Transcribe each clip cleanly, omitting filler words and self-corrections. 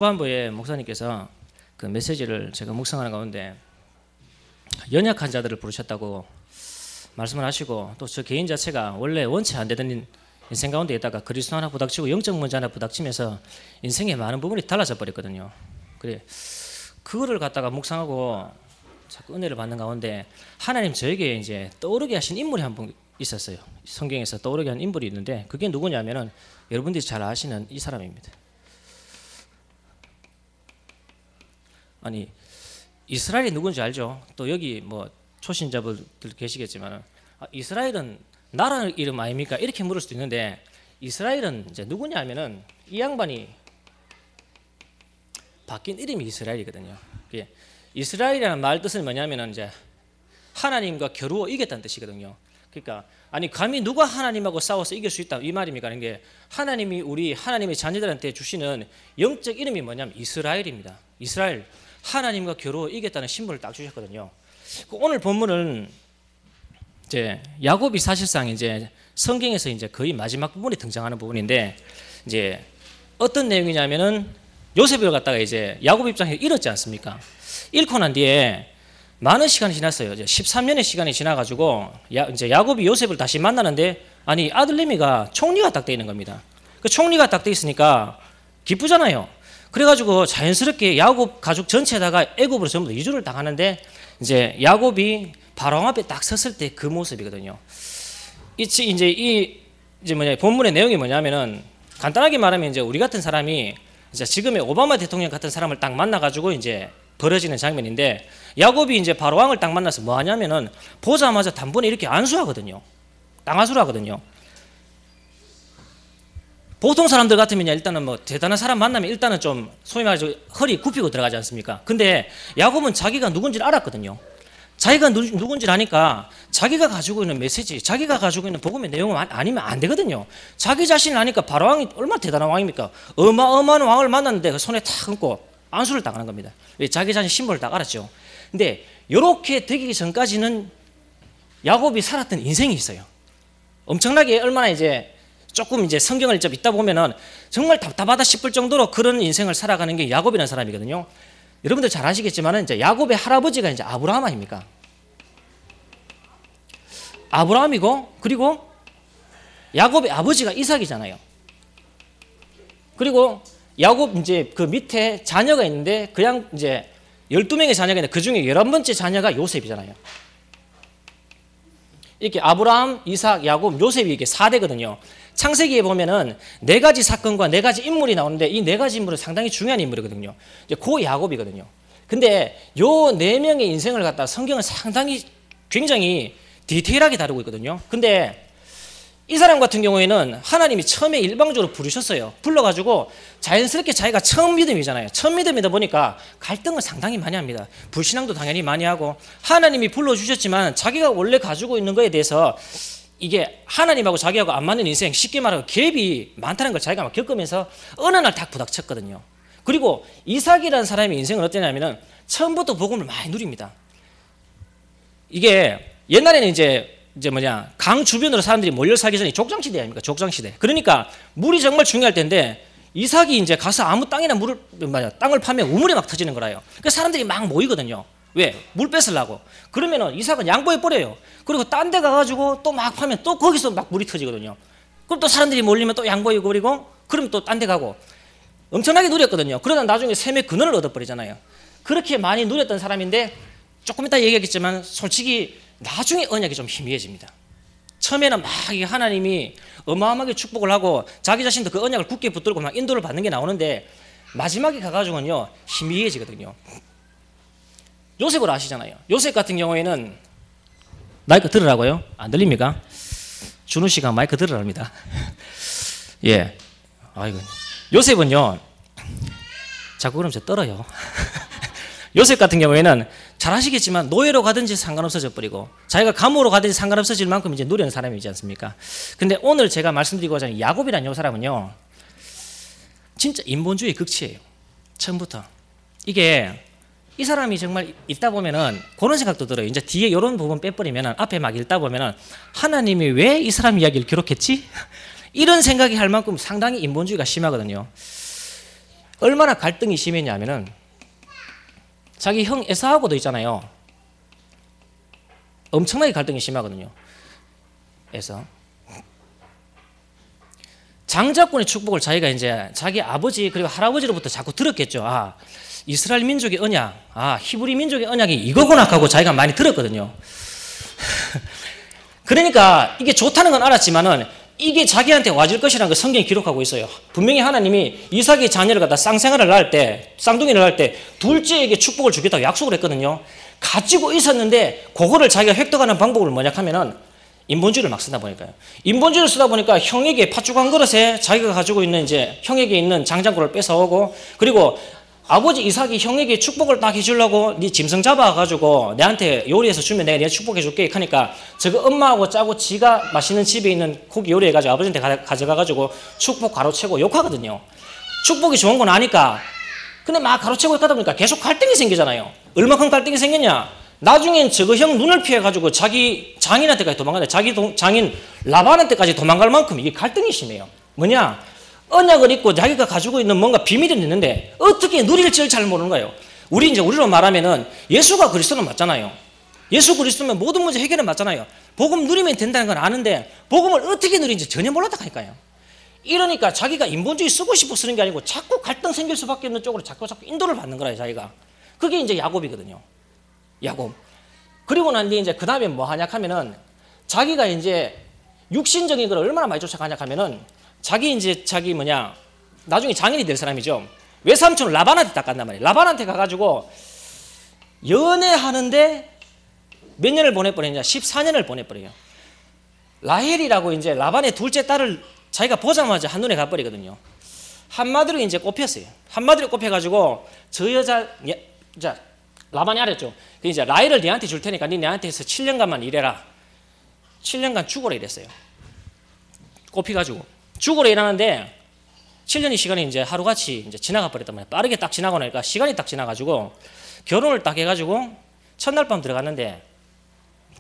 후반부에 목사님께서 그 메시지를 제가 묵상하는 가운데 연약한 자들을 부르셨다고 말씀을 하시고, 또 저 개인 자체가 원래 원치 안 되던 인생 가운데 있다가 그리스도 하나 부닥치고 영적 문제 하나 부닥치면서 인생의 많은 부분이 달라져 버렸거든요. 그래, 그거를 갖다가 묵상하고 자꾸 은혜를 받는 가운데 하나님 저에게 이제 떠오르게 하신 인물이 한 분 있었어요. 성경에서 떠오르게 한 인물이 있는데, 그게 누구냐면은 여러분들이 잘 아시는 이 사람입니다. 아니, 이스라엘이 누군지 알죠? 또 여기 뭐 초신자분들 계시겠지만, 이스라엘은 나라 이름 아닙니까? 이렇게 물을 수도 있는데, 이스라엘은 이제 누구냐면은 이 양반이 바뀐 이름이 이스라엘이거든요. 이스라엘이라는 말 뜻은 뭐냐면은 이제 하나님과 겨루어 이겼다는 뜻이거든요. 그러니까 아니 감히 누가 하나님하고 싸워서 이길 수 있다 이 말입니까? 하는 게, 하나님이 우리 하나님의 자녀들한테 주시는 영적 이름이 뭐냐면 이스라엘입니다. 이스라엘, 하나님과 겨루어 이겼다는 심벌을 딱 주셨거든요. 오늘 본문은 이제 야곱이 사실상 이제 성경에서 이제 거의 마지막 부분에 등장하는 부분인데, 이제 어떤 내용이냐면은 요셉을 갖다가 이제 야곱 입장에서 잃었지 않습니까? 잃고 난 뒤에 많은 시간이 지났어요. 이제 13년의 시간이 지나가지고 이제 야곱이 요셉을 다시 만나는데, 아니 아들 레미가 총리가 딱 돼 있는 겁니다. 그 총리가 딱 돼 있으니까 기쁘잖아요. 그래가지고 자연스럽게 야곱 가족 전체에다가 애굽으로 전부 이주를 당하는데, 이제 야곱이 바로왕 앞에 딱 섰을 때 그 모습이거든요. 이제 뭐냐, 본문의 내용이 뭐냐면은 간단하게 말하면 이제 우리 같은 사람이 이제 지금의 오바마 대통령 같은 사람을 딱 만나가지고 이제 벌어지는 장면인데, 야곱이 이제 바로왕을 딱 만나서 뭐 하냐면은 보자마자 단번에 이렇게 안수하거든요. 땅아수를 하거든요. 보통 사람들 같으면 일단은 뭐 대단한 사람 만나면 일단은 좀 소위 말해서 허리 굽히고 들어가지 않습니까? 근데 야곱은 자기가 누군지를 알았거든요. 자기가 누군지를 아니까 자기가 가지고 있는 메시지, 자기가 가지고 있는 복음의 내용은 아니면 안 되거든요. 자기 자신을 아니까 바로왕이 얼마나 대단한 왕입니까? 어마어마한 왕을 만났는데 그 손에 탁 얹고 안수를 당하는 겁니다. 자기 자신 심벌을 딱 알았죠. 근데 이렇게 되기 전까지는 야곱이 살았던 인생이 있어요. 엄청나게 얼마나 이제 조금 이제 성경을 좀 읽다 보면은 정말 답답하다 싶을 정도로 그런 인생을 살아가는 게 야곱이라는 사람이거든요. 여러분들 잘 아시겠지만은 이제 야곱의 할아버지가 이제 아브라함 아닙니까? 아브라함이고, 그리고 야곱의 아버지가 이삭이잖아요. 그리고 야곱 이제 그 밑에 자녀가 있는데, 그냥 이제 12명의 자녀가 있는데 그 중에 11번째 자녀가 요셉이잖아요. 이렇게 아브라함, 이삭, 야곱, 요셉이 이게 4대거든요. 창세기에 보면은 4가지 사건과 4가지 인물이 나오는데, 이 4가지 인물은 상당히 중요한 인물이거든요. 이제 고 야곱이거든요. 근데 요 4명의 인생을 갖다 성경은 상당히 굉장히 디테일하게 다루고 있거든요. 근데 이 사람 같은 경우에는 하나님이 처음에 일방적으로 부르셨어요. 불러가지고 자연스럽게 자기가 처음 믿음이잖아요. 처음 믿음이다 보니까 갈등을 상당히 많이 합니다. 불신앙도 당연히 많이 하고, 하나님이 불러주셨지만 자기가 원래 가지고 있는 거에 대해서 이게 하나님하고 자기하고 안 맞는 인생, 쉽게 말하면 갭이 많다는 걸 자기가 막 겪으면서 어느 날 딱 부닥쳤거든요. 그리고 이삭이라는 사람의 인생은 어떠냐면은 처음부터 복음을 많이 누립니다. 이게 옛날에는 이제 뭐냐, 강 주변으로 사람들이 몰려 살기 전에 족장시대 아닙니까? 족장시대. 그러니까 물이 정말 중요할 텐데, 이삭이 이제 가서 아무 땅이나 땅을 파면 우물이 막 터지는 거라요. 그러니까 사람들이 막 모이거든요. 왜? 물 뺏으려고. 그러면은 이삭은 양보해 버려요. 그리고 딴 데 가가지고 또 막 파면 또 거기서 막 물이 터지거든요. 그럼 또 사람들이 몰리면 또 양보해 버리고, 그러면 또 딴 데 가고. 엄청나게 누렸거든요. 그러다 나중에 샘의 근원을 얻어버리잖아요. 그렇게 많이 누렸던 사람인데, 조금 이따 얘기하겠지만 솔직히 나중에 언약이 좀 희미해집니다. 처음에는 막 하나님이 어마어마하게 축복을 하고 자기 자신도 그 언약을 굳게 붙들고 막 인도를 받는 게 나오는데, 마지막에 가가지고는요 희미해지거든요. 요셉을 아시잖아요. 요셉 같은 경우에는, 마이크 들으라고요? 안 들립니까? 준우 씨가 마이크 들으랍니다. 예. 아이고. 요셉은요, 자꾸 그러면 저 떨어요. 요셉 같은 경우에는 잘 아시겠지만 노예로 가든지 상관없어져 버리고, 자기가 감옥으로 가든지 상관없어질 만큼 이제 누리는 사람이지 않습니까? 근데 오늘 제가 말씀드리고자 하는 야곱이라는 이 사람은요, 진짜 인본주의 극치예요. 처음부터. 이게 이 사람이 정말 읽다 보면은 그런 생각도 들어요. 이제 뒤에 이런 부분 빼버리면은 앞에 막 읽다 보면은 하나님이 왜 이 사람 이야기를 기록했지? 이런 생각이 할 만큼 상당히 인본주의가 심하거든요. 얼마나 갈등이 심했냐면은 자기 형 에사하고도 있잖아요. 엄청나게 갈등이 심하거든요. 에서 장자권의 축복을 자기가 이제 자기 아버지 그리고 할아버지로부터 자꾸 들었겠죠. 아, 이스라엘 민족의 언약, 아, 히브리 민족의 언약이 이거구나 하고 자기가 많이 들었거든요. 그러니까 이게 좋다는 건 알았지만은 이게 자기한테 와줄 것이라는 걸 성경이 기록하고 있어요. 분명히 하나님이 이삭의 자녀를 갖다 쌍둥이를 낳을 때 둘째에게 축복을 주겠다고 약속을 했거든요. 가지고 있었는데 그거를 자기가 획득하는 방법을 뭐냐 하면은 인본주의를 막 쓰다 보니까요. 인본주의를 쓰다 보니까 형에게 팥죽한 그릇에 자기가 가지고 있는 이제 형에게 있는 장장고를 뺏어오고, 그리고 아버지 이삭이 형에게 축복을 딱 해주려고 네 짐승 잡아가지고 내한테 요리해서 주면 내가 네가 축복해 줄게 하니까 저거 엄마하고 짜고 지가 맛있는 집에 있는 고기 요리해가지고 아버지한테 가져가가지고 축복 가로채고 욕하거든요. 축복이 좋은 건 아니까. 근데 막 가로채고 욕하다 보니까 계속 갈등이 생기잖아요. 얼마큼 갈등이 생겼냐. 나중엔 저거 형 눈을 피해가지고 자기 장인한테까지 도망가는데 자기 장인 라반한테까지 도망갈 만큼 이게 갈등이 심해요. 뭐냐. 언약을 입고 자기가 가지고 있는 뭔가 비밀이 있는데 어떻게 누릴지를 잘 모르는 거예요. 우리로 말하면은 예수가 그리스도는 맞잖아요. 예수 그리스도면 모든 문제 해결은 맞잖아요. 복음 누리면 된다는 건 아는데 복음을 어떻게 누리는지 전혀 몰랐다 하니까요. 이러니까 자기가 인본주의 쓰고 싶어 쓰는 게 아니고 자꾸 갈등 생길 수밖에 없는 쪽으로 자꾸 인도를 받는 거예요, 자기가. 그게 이제 야곱이거든요. 야곱. 그리고 난 뒤에 이제 그 다음에 뭐 하냐 하면은 자기가 이제 육신적인 걸 얼마나 많이 쫓아가냐 하면은 자기 나중에 장인이 될 사람이죠. 외삼촌을 라반한테 딱 간단 말이에요. 라반한테 가가지고 연애하는데 몇 년을 보내버리냐? 14년을 보내버려요. 라헬이라고 이제 라반의 둘째 딸을 자기가 보자마자 한눈에 가버리거든요. 한마디로 이제 꼽혔어요. 한마디로 꼽혀가지고 저 여자, 라반이 알았죠. 이제 라헬을 네한테 줄 테니까 네 내한테서 7년간만 일해라. 7년간 죽어라 이랬어요. 꼽혀가지고. 죽으러 일하는데 7년의 시간이 이제 하루같이 이제 지나가 버렸단 말이에요. 빠르게 딱 지나고 나니까 시간이 딱 지나가지고 결혼을 딱 해가지고 첫날 밤 들어갔는데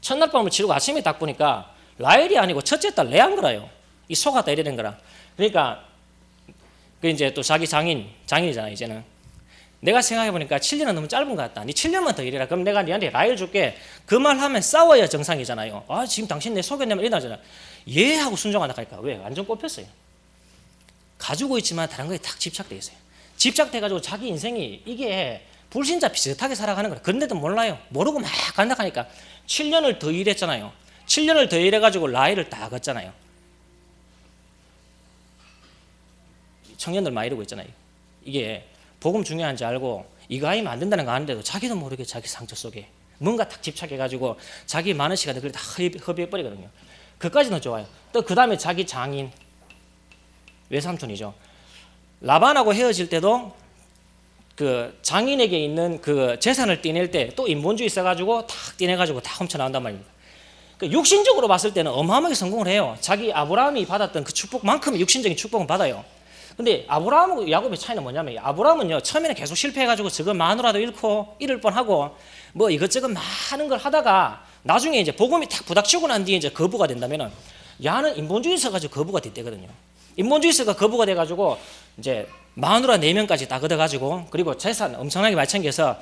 첫날 밤을 치르고 아침에 딱 보니까 라헬이 아니고 첫째 딸 레아인 거라요. 이 속았다 이래 된 거라. 그러니까 그 이제 또 자기 장인이잖아 이제는. 내가 생각해 보니까 7년은 너무 짧은 것 같다. 네 7년만 더 일해라. 그럼 내가 네한테 라헬 줄게. 그 말 하면 싸워야 정상이잖아요. 아 지금 당신 내 속였냐면 이러잖아. 예 하고 순종한다 하니까 왜? 완전 꼽혔어요. 가지고 있지만 다른 거에 딱 집착돼 있어요. 집착돼가지고 자기 인생이 이게 불신자 비슷하게 살아가는 거예요. 그런데도 몰라요. 모르고 막 간다 하니까 7년을 더 일했잖아요. 7년을 더 일해가지고 라헬을 다 걷잖아요. 청년들 많이 이러고 있잖아요. 이게 복음 중요한지 알고 이거 아니면 안 된다는 거 아는데도 자기도 모르게 자기 상처 속에 뭔가 딱 집착해가지고 자기 많은 시간을 그걸 다 허비해버리거든요. 그까지는 좋아요. 또 그 다음에 자기 장인 외삼촌이죠. 라반하고 헤어질 때도 그 장인에게 있는 그 재산을 떼낼 때 또 인본주의 있어가지고 탁 떼내가지고 다 훔쳐나온단 말입니다. 그 육신적으로 봤을 때는 어마어마하게 성공을 해요. 자기 아브라함이 받았던 그 축복만큼 육신적인 축복은 받아요. 근데 아브라함하고 야곱의 차이는 뭐냐면 아브라함은요 처음에는 계속 실패해가지고 저거 마누라도 잃고 잃을 뻔하고 뭐 이것저것 많은 걸 하다가 나중에 이제 복음이 탁 부닥치고 난 뒤에 이제 거부가 된다면은 야는 인본주의 있어가지고 거부가 됐대거든요. 인본주의가 거부가 돼가지고 이제 마누라 4명까지 다 걷어가지고 그리고 재산 엄청나게 많이 챙겨서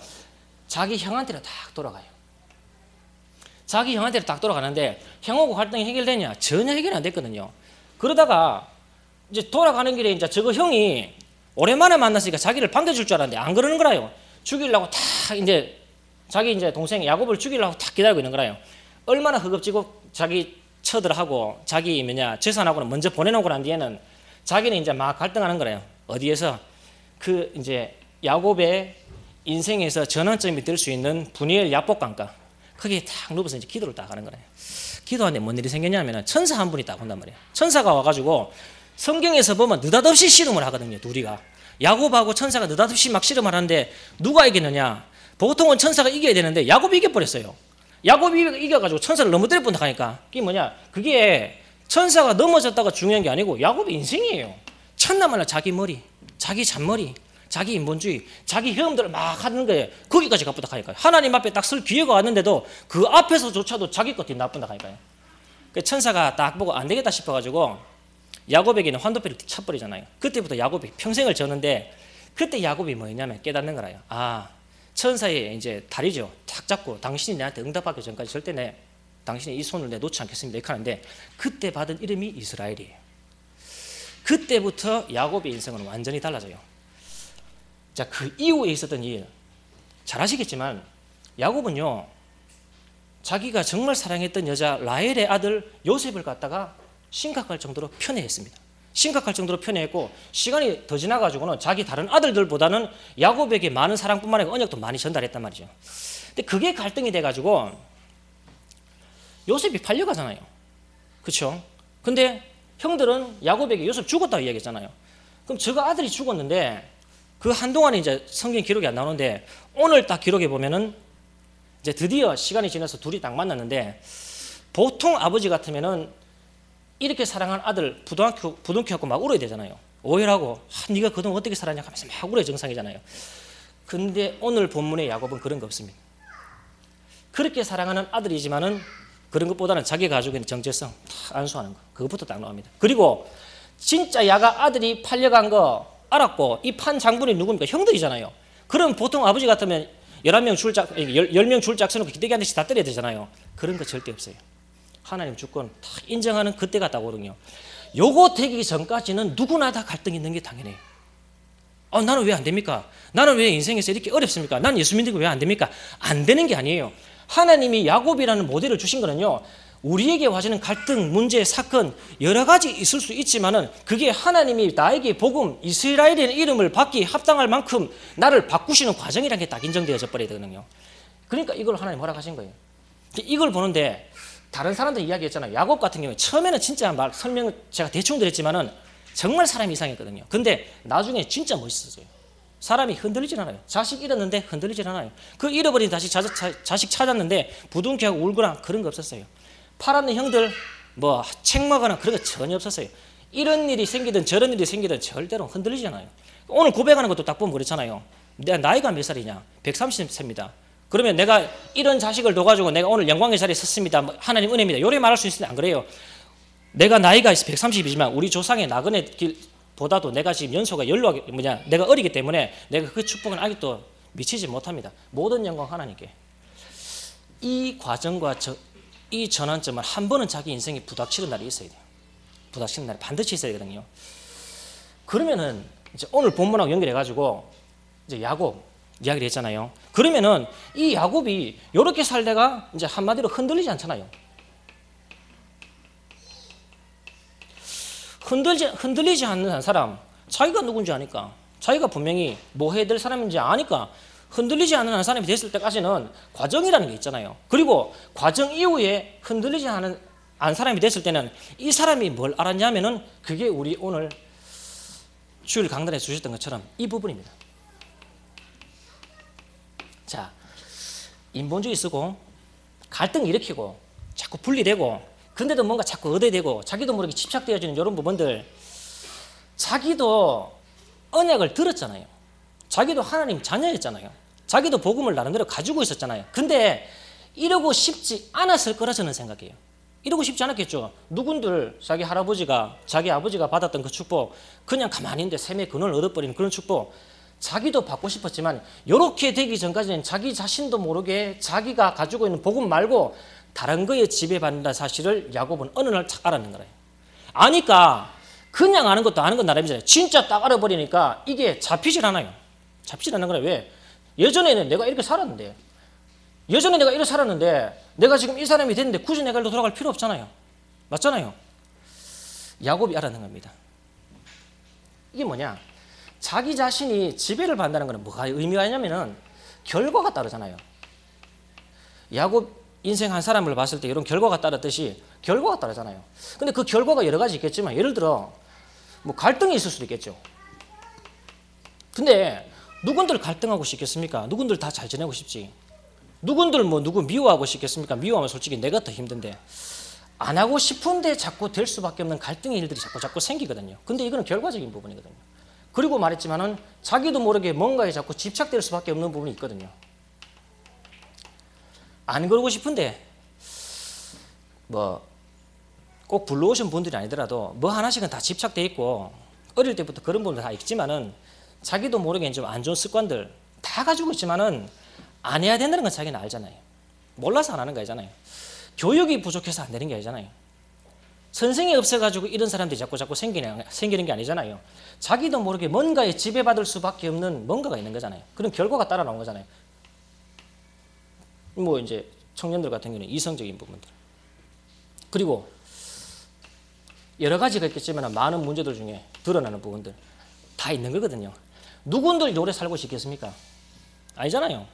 자기 형한테로 딱 돌아가요. 자기 형한테로 딱 돌아가는데 형하고 갈등이 해결되냐? 전혀 해결이 안 됐거든요. 그러다가 이제 돌아가는 길에 이제 저거 형이 오랜만에 만났으니까 자기를 반겨줄 줄 알았는데 안 그러는 거라요. 죽이려고 탁 이제 자기 이제 동생 야곱을 죽이려고 탁 기다리고 있는 거라요. 얼마나 허겁지겁 자기 처들하고 자기 재산하고는 먼저 보내놓고 난 뒤에는 자기는 이제 막 갈등하는 거래요. 어디에서 그 이제 야곱의 인생에서 전환점이 될 수 있는 분이엘 야복강가 거기에 탁 누워서 이제 기도를 딱 하는 거래요. 기도하는데 뭔 일이 생겼냐면은 천사 한 분이 딱 온단 말이에요. 천사가 와가지고 성경에서 보면 느닷없이 씨름을 하거든요. 둘이가 야곱하고 천사가 느닷없이 막 씨름을 하는데 누가 이기느냐? 보통은 천사가 이겨야 되는데 야곱이 이겨버렸어요. 야곱이 이겨가지고 천사를 너무 때려 본다 하니까 그게 뭐냐? 그게 천사가 넘어졌다가 중요한 게 아니고 야곱의 인생이에요. 천나만나 자기 머리, 자기 잔머리, 자기 인본주의, 자기 헤엄들을 막 하는 거에 거기까지 가쁘다 하니까요. 하나님 앞에 딱 설 기회가 왔는데도 그 앞에서조차도 자기 것들이 나쁜다 하니까요. 그 천사가 딱 보고 안 되겠다 싶어가지고 야곱에게는 환도뼈를 쳐버리잖아요. 그때부터 야곱이 평생을 졌는데 그때 야곱이 뭐였냐면 깨닫는 거라요. 아, 천사의 이제 다리죠. 탁 잡고 당신이 내한테 응답하기 전까지 절대 당신이 이 손을 내 놓지 않겠습니다. 이렇게 하는데 그때 받은 이름이 이스라엘이에요. 그때부터 야곱의 인생은 완전히 달라져요. 자, 그 이후에 있었던 일 잘 아시겠지만 야곱은요, 자기가 정말 사랑했던 여자 라헬의 아들 요셉을 갖다가 심각할 정도로 편애했습니다. 심각할 정도로 편애했고 시간이 더 지나가지고는 자기 다른 아들들보다는 야곱에게 많은 사랑뿐만 아니라 언약도 많이 전달했단 말이죠. 근데 그게 갈등이 돼가지고 요셉이 팔려가잖아요. 그렇죠? 근데 형들은 야곱에게 요셉 죽었다고 이야기했잖아요. 그럼 저가 아들이 죽었는데 그 한동안에 이제 성경 기록이 안 나오는데 오늘 딱 기록해 보면은 이제 드디어 시간이 지나서 둘이 딱 만났는데 보통 아버지 같으면은 이렇게 사랑한 아들 부둥켜갖고 막 울어야 되잖아요. 오해하고 네가 그동안 어떻게 살았냐 하면서 막 울어야 정상이잖아요. 근데 오늘 본문의 야곱은 그런 거 없습니다. 그렇게 사랑하는 아들이지만은 그런 것보다는 자기 가족의 정체성 다 안수하는 거. 그것부터 딱 나옵니다. 그리고 진짜 야가 아들이 팔려간 거 알았고 이 판 장본이 누굽니까? 형들이잖아요. 그럼 보통 아버지 같으면 10명 줄 짝서놓고 기대기 한 대씩 다 때려야 되잖아요. 그런 거 절대 없어요. 하나님 주권 다 인정하는 그때가 딱 오거든요. 요거 되기 전까지는 누구나 다 갈등이 있는 게 당연해요. 나는 왜 안 됩니까? 나는 왜 인생에서 이렇게 어렵습니까? 나는 예수 믿는 게 왜 안 됩니까? 안 되는 게 아니에요. 하나님이 야곱이라는 모델을 주신 거는요, 우리에게 와지는 갈등, 문제, 사건 여러 가지 있을 수 있지만은 그게 하나님이 나에게 복음, 이스라엘이라는 이름을 받기 합당할 만큼 나를 바꾸시는 과정이라는 게 딱 인정되어져 버려야 되거든요. 그러니까 이걸 하나님 허락하신 거예요. 이걸 보는데 다른 사람들 이야기했잖아요. 야곱 같은 경우에 처음에는 진짜 설명 제가 대충 드렸지만은 정말 사람이 이상했거든요. 근데 나중에 진짜 멋있었어요. 사람이 흔들리질 않아요. 자식 잃었는데 흔들리질 않아요. 그 잃어버린 자식 찾았는데 부둥켜하고 울거나 그런 거 없었어요. 팔았는 형들 뭐 책 먹거나 그런 거 전혀 없었어요. 이런 일이 생기든 저런 일이 생기든 절대로 흔들리지 않아요. 오늘 고백하는 것도 딱 보면 그렇잖아요. 내 나이가 몇 살이냐? 130세입니다. 그러면 내가 이런 자식을 둬가지고 내가 오늘 영광의 자리에 섰습니다. 하나님 은혜입니다. 요래 말할 수 있는데 안 그래요. 내가 나이가 130이지만 우리 조상의 나그네 길보다도 내가 지금 연소가 내가 어리기 때문에 내가 그 축복은 아직도 미치지 못합니다. 모든 영광 하나님께. 이 과정과 이 전환점을 한 번은 자기 인생에 부닥치는 날이 있어야 돼요. 부닥치는 날이 반드시 있어야 되거든요. 그러면은 이제 오늘 본문하고 연결해가지고 이제 야곱 이야기를 했잖아요. 그러면은 이 야곱이 이렇게 살다가 이제 한마디로 흔들리지 않잖아요. 흔들리지 않는 한 사람, 자기가 누군지 아니까, 자기가 분명히 뭐 해야 될 사람인지 아니까 흔들리지 않는 한 사람이 됐을 때까지는 과정이라는 게 있잖아요. 그리고 과정 이후에 흔들리지 않은 사람이 됐을 때는 이 사람이 뭘 알았냐면은 그게 우리 오늘 주일 강단에 주셨던 것처럼 이 부분입니다. 자, 인본주의 쓰고 갈등 일으키고 자꾸 분리되고 근데도 뭔가 자꾸 얻어야 되고 자기도 모르게 집착되어지는 이런 부분들, 자기도 언약을 들었잖아요. 자기도 하나님 자녀였잖아요. 자기도 복음을 나름대로 가지고 있었잖아요. 근데 이러고 싶지 않았을 거라 저는 생각해요. 이러고 싶지 않았겠죠. 누군들 자기 할아버지가 자기 아버지가 받았던 그 축복, 그냥 가만히 있는데 샘의 근원을 얻어버리는 그런 축복, 자기도 받고 싶었지만 이렇게 되기 전까지는 자기 자신도 모르게 자기가 가지고 있는 복음 말고 다른 거에 지배받는다는 사실을 야곱은 어느 날 딱 알아낸 거예요. 아니까 그냥 아는 것도 아는 건 나름이잖아요. 진짜 딱 알아버리니까 이게 잡히질 않아요. 잡히질 않는 거예요. 왜? 예전에는 내가 이렇게 살았는데, 내가 지금 이 사람이 됐는데 굳이 내가 일로 돌아갈 필요 없잖아요. 맞잖아요. 야곱이 알아낸 겁니다. 이게 뭐냐? 자기 자신이 지배를 받는다는 것은 뭐가 의미가 있냐면은 결과가 따르잖아요. 야곱 인생 한 사람을 봤을 때 이런 결과가 따르듯이 결과가 따르잖아요. 근데 그 결과가 여러 가지 있겠지만 예를 들어 뭐 갈등이 있을 수도 있겠죠. 근데 누군들 갈등하고 싶겠습니까? 누군들 다 잘 지내고 싶지. 누군들 뭐 누구 미워하고 싶겠습니까? 미워하면 솔직히 내가 더 힘든데 안 하고 싶은데 자꾸 될 수밖에 없는 갈등의 일들이 자꾸 생기거든요. 근데 이거는 결과적인 부분이거든요. 그리고 말했지만은 자기도 모르게 뭔가에 자꾸 집착될 수밖에 없는 부분이 있거든요. 안 그러고 싶은데 뭐 꼭 불러오신 분들이 아니더라도 뭐 하나씩은 다 집착돼 있고 어릴 때부터 그런 분들 다 있지만은 자기도 모르게 좀 안 좋은 습관들 다 가지고 있지만은 안 해야 된다는 건 자기는 알잖아요. 몰라서 안 하는 거 아니잖아요. 교육이 부족해서 안 되는 게 아니잖아요. 선생이 없어가지고 이런 사람들이 자꾸 생기는 게 아니잖아요. 자기도 모르게 뭔가에 지배받을 수밖에 없는 뭔가가 있는 거잖아요. 그런 결과가 따라 나온 거잖아요. 뭐 이제 청년들 같은 경우는 이성적인 부분들. 그리고 여러 가지가 있겠지만 많은 문제들 중에 드러나는 부분들 다 있는 거거든요. 누군들 오래 살고 싶겠습니까? 아니잖아요.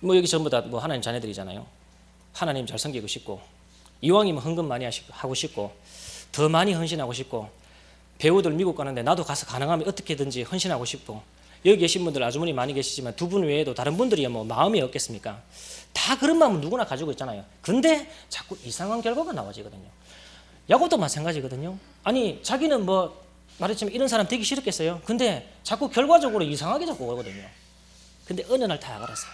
뭐 여기 전부 다 뭐 하나님 자녀들이잖아요. 하나님 잘 섬기고 싶고 이왕이면 헌금 많이 하고 싶고 더 많이 헌신하고 싶고 배우들 미국 가는데 나도 가서 가능하면 어떻게든지 헌신하고 싶고 여기 계신 분들 아주머니 많이 계시지만 두 분 외에도 다른 분들이 뭐 마음이 없겠습니까? 다 그런 마음은 누구나 가지고 있잖아요. 근데 자꾸 이상한 결과가 나와지거든요. 야곱도 마찬가지거든요. 아니 자기는 뭐 말했지만 이런 사람 되기 싫었겠어요. 근데 자꾸 결과적으로 이상하게 자꾸 오거든요. 근데 어느 날 다 알았어요.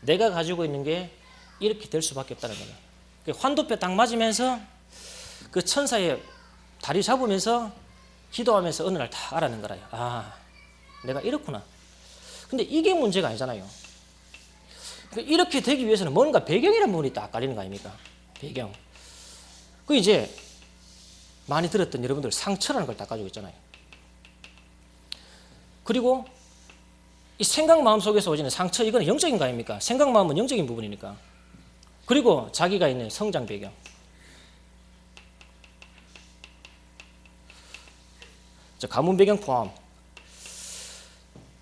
내가 가지고 있는 게 이렇게 될 수밖에 없다는 거예요. 환도표 딱 맞으면서 그 천사의 다리 잡으면서 기도하면서 어느 날 다 알아낸 거라요. 아, 내가 이렇구나. 근데 이게 문제가 아니잖아요. 이렇게 되기 위해서는 뭔가 배경이라는 부분이 딱 깔리는 거 아닙니까? 배경. 그 이제 많이 들었던 여러분들 상처라는 걸 딱 가지고 있잖아요. 그리고 이 생각 마음 속에서 오지는 상처, 이거는 영적인 거 아닙니까? 생각 마음은 영적인 부분이니까. 그리고 자기가 있는 성장 배경. 가문 배경 포함.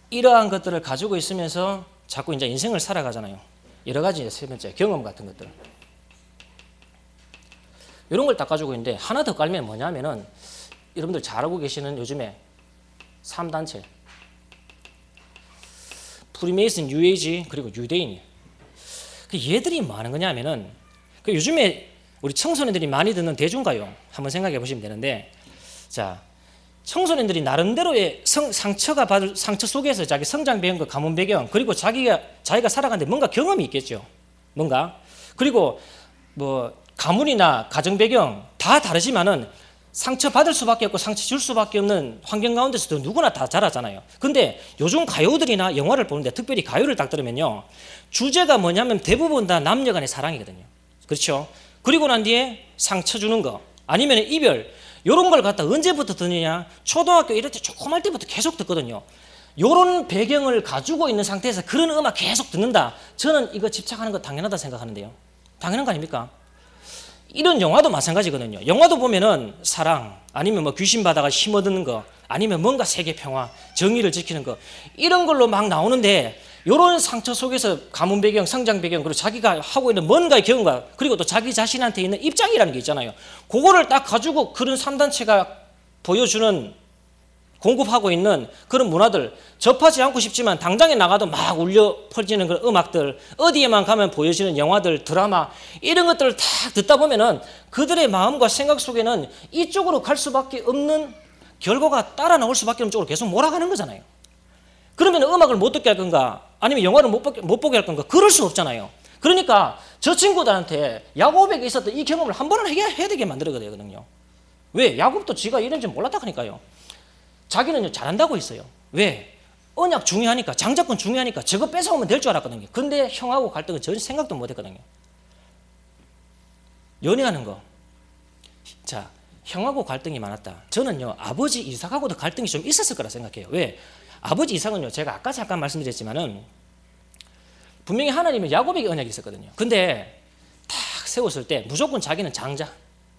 이러한 것들을 가지고 있으면서 자꾸 이제 인생을 살아가잖아요. 여러 가지 이제 세 번째 경험 같은 것들. 이런 걸 딱 가지고 있는데 하나 더 깔면 뭐냐면은 여러분들 잘 알고 계시는 요즘에 3단체. 프리메이슨, 뉴에이지, 그리고 유대인. 얘들이 뭐 하는 거냐면은 요즘에 우리 청소년들이 많이 듣는 대중가요 한번 생각해 보시면 되는데, 자, 청소년들이 나름대로의 상처가 받을 상처 속에서 자기 성장 배경과 가문 배경, 그리고 자기가 살아가는데 뭔가 경험이 있겠죠. 뭔가. 그리고 뭐 가문이나 가정 배경 다 다르지만은 상처 받을 수밖에 없고 상처 줄 수밖에 없는 환경 가운데서도 누구나 다 자라잖아요. 근데 요즘 가요들이나 영화를 보는데 특별히 가요를 딱 들으면요, 주제가 뭐냐면 대부분 다 남녀 간의 사랑이거든요. 그렇죠? 그리고 난 뒤에 상처 주는 거, 아니면 이별, 요런 걸 갖다 언제부터 듣느냐, 초등학교 이럴 때 조그만 때부터 계속 듣거든요. 요런 배경을 가지고 있는 상태에서 그런 음악 계속 듣는다. 저는 이거 집착하는 거 당연하다 생각하는데요. 당연한 거 아닙니까? 이런 영화도 마찬가지거든요. 영화도 보면은 사랑, 아니면 뭐 귀신 받아가 힘 얻는 거, 아니면 뭔가 세계 평화, 정의를 지키는 거, 이런 걸로 막 나오는데, 이런 상처 속에서 가문 배경, 성장 배경, 그리고 자기가 하고 있는 뭔가의 경험과, 그리고 또 자기 자신한테 있는 입장이라는 게 있잖아요. 그거를 딱 가지고 그런 3단체가 보여주는, 공급하고 있는 그런 문화들, 접하지 않고 싶지만 당장에 나가도 막 울려 퍼지는 그런 음악들, 어디에만 가면 보여지는 영화들, 드라마, 이런 것들을 다 듣다 보면은 그들의 마음과 생각 속에는 이쪽으로 갈 수밖에 없는 결과가 따라 나올 수밖에 없는 쪽으로 계속 몰아가는 거잖아요. 그러면 음악을 못 듣게 할 건가, 아니면 영화를 못 보게 할 건가? 그럴 수는 없잖아요. 그러니까 저 친구들한테 야곱에게 있었던 이 경험을 한 번은 해야 되게 만들어거든요. 왜? 야곱도 지가 이런지 몰랐다 하니까요. 자기는 잘한다고 했어요. 왜? 언약 중요하니까, 장자권 중요하니까 저거 뺏어오면 될 줄 알았거든요. 근데 형하고 갈등은 전혀 생각도 못 했거든요. 연애하는 거. 자, 형하고 갈등이 많았다. 저는요, 아버지 이삭하고도 갈등이 좀 있었을 거라 생각해요. 왜? 아버지 이삭은요, 제가 아까 잠깐 말씀드렸지만은 분명히 하나님은 야곱에게 언약이 있었거든요. 근데 탁 세웠을 때 무조건 자기는 장자,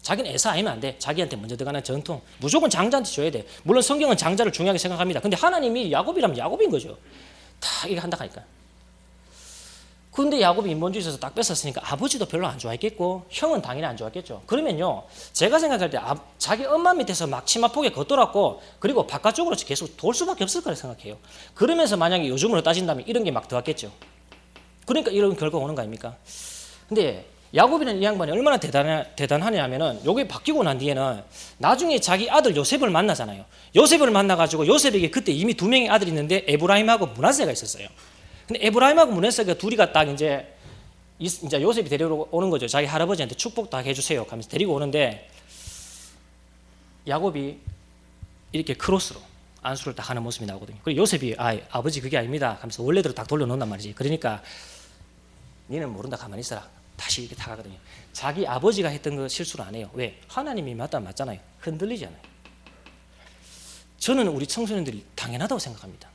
자기는 에사 아니면 안 돼. 자기한테 먼저 들어가는 전통. 무조건 장자한테 줘야 돼. 물론 성경은 장자를 중요하게 생각합니다. 근데 하나님이 야곱이라면 야곱인 거죠. 다 이게 한다 하니까. 근데 야곱이 인본주의에서 딱 뺏었으니까 아버지도 별로 안 좋아했겠고 형은 당연히 안 좋아했겠죠. 그러면요, 제가 생각할 때 자기 엄마 밑에서 막 치마폭에 겉돌았고, 그리고 바깥쪽으로 계속 돌 수밖에 없을 거라 생각해요. 그러면서 만약에 요즘으로 따진다면 이런 게 막 들어왔겠죠. 그러니까 이런 결과가 오는 거 아닙니까? 근데 야곱이라는 이 양반이 얼마나 대단하냐면은 요게 바뀌고 난 뒤에는 나중에 자기 아들 요셉을 만나잖아요. 요셉을 만나가지고 요셉에게 그때 이미 2명의 아들이 있는데 에브라임하고 므낫세가 있었어요. 근데 에브라임하고 므낫세가 둘이가 딱 이제 요셉이 데리러 오는 거죠. 자기 할아버지한테 축복 다 해주세요 하면서 데리고 오는데 야곱이 이렇게 크로스로 안수를 딱 하는 모습이 나오거든요. 그리고 요셉이 아버지 그게 아닙니다 하면서 원래대로 딱 돌려놓는단 말이지. 그러니까 니는 모른다 가만히 있어라. 다시 이렇게 다가거든요. 자기 아버지가 했던 거 실수를 안 해요. 왜? 하나님이 맞잖아요. 흔들리지 않아요. 저는 우리 청소년들이 당연하다고 생각합니다.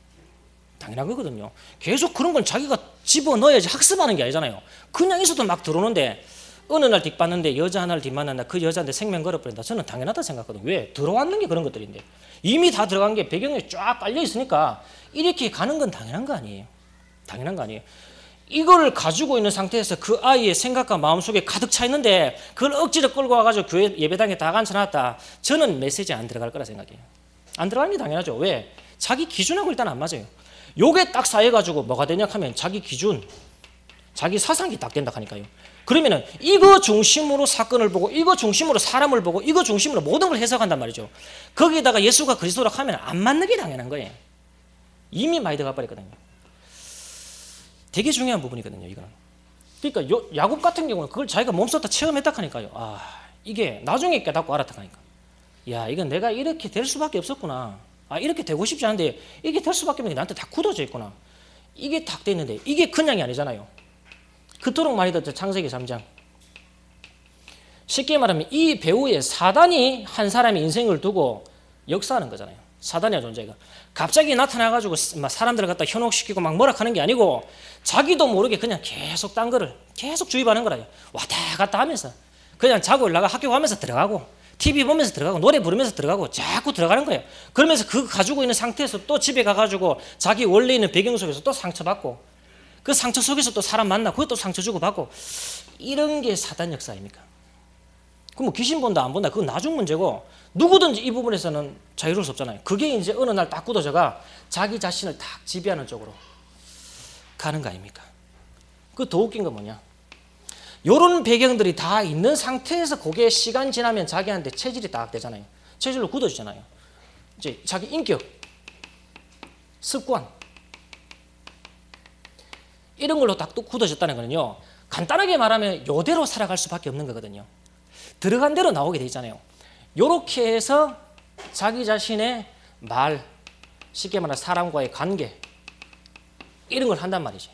당연한 거거든요. 계속 그런 건 자기가 집어넣어야지 학습하는 게 아니잖아요. 그냥 있어도 막 들어오는데 어느 날 뒷봤는데 여자 하나를 뒷만난다. 그 여자한테 생명 걸어버린다. 저는 당연하다 생각하거든요. 왜? 들어왔는 게 그런 것들인데 이미 다 들어간 게 배경에 쫙 깔려 있으니까 이렇게 가는 건 당연한 거 아니에요. 당연한 거 아니에요. 이걸 가지고 있는 상태에서 그 아이의 생각과 마음속에 가득 차 있는데 그걸 억지로 끌고 와가지고 교회 예배당에 다 앉혀놨다. 저는 메시지에 안 들어갈 거라 생각해요. 안 들어가는 게 당연하죠. 왜? 자기 기준하고 일단 안 맞아요. 요게 딱 쌓여가지고 뭐가 되냐 하면 자기 기준, 자기 사상이 딱 된다 하니까요. 그러면은 이거 중심으로 사건을 보고 이거 중심으로 사람을 보고 이거 중심으로 모든 걸 해석한단 말이죠. 거기에다가 예수가 그리스도라 하면 안 맞는 게 당연한 거예요. 이미 많이 들어가 버렸거든요. 되게 중요한 부분이거든요, 이거는. 그러니까 야곱 같은 경우는 그걸 자기가 몸소 다 체험했다 하니까요. 이게 나중에 깨닫고 알았다 하니까. 야, 이건 내가 이렇게 될 수밖에 없었구나. 이렇게 되고 싶지 않은데 이게 될 수밖에 없는 게 나한테 다 굳어져 있구나. 이게 딱 돼 있는데 이게 그냥이 아니잖아요. 그토록 많이 듣죠, 창세기 3장. 쉽게 말하면 이 배후에 사단이 한 사람의 인생을 두고 역사하는 거잖아요. 사단이야 존재가. 갑자기 나타나가지고 막 사람들을 갖다 현혹시키고 막 뭐라 하는 게 아니고 자기도 모르게 그냥 계속 딴 거를 계속 주입하는 거라요. 왔다 갔다 하면서 그냥 자고 올라가 학교 가면서 들어가고 TV 보면서 들어가고 노래 부르면서 들어가고 자꾸 들어가는 거예요. 그러면서 그거 가지고 있는 상태에서 또 집에 가가지고 자기 원래 있는 배경 속에서 또 상처받고 그 상처 속에서 또 사람 만나고 그것도 상처 주고 받고 이런 게 사단 역사 아닙니까? 그럼 뭐 귀신 본다 안 본다 그건 나중 문제고 누구든지 이 부분에서는 자유로울 수 없잖아요. 그게 이제 어느 날 딱 굳어져가 자기 자신을 딱 지배하는 쪽으로 가는 거 아닙니까? 그 더 웃긴 건 뭐냐? 요런 배경들이 다 있는 상태에서 그게 시간 지나면 자기한테 체질이 딱 되잖아요. 체질로 굳어지잖아요. 이제 자기 인격, 습관 이런 걸로 딱 굳어졌다는 거는요. 간단하게 말하면 요대로 살아갈 수밖에 없는 거거든요. 들어간 대로 나오게 돼 있잖아요. 요렇게 해서 자기 자신의 말, 쉽게 말하면 사람과의 관계 이런 걸 한단 말이지.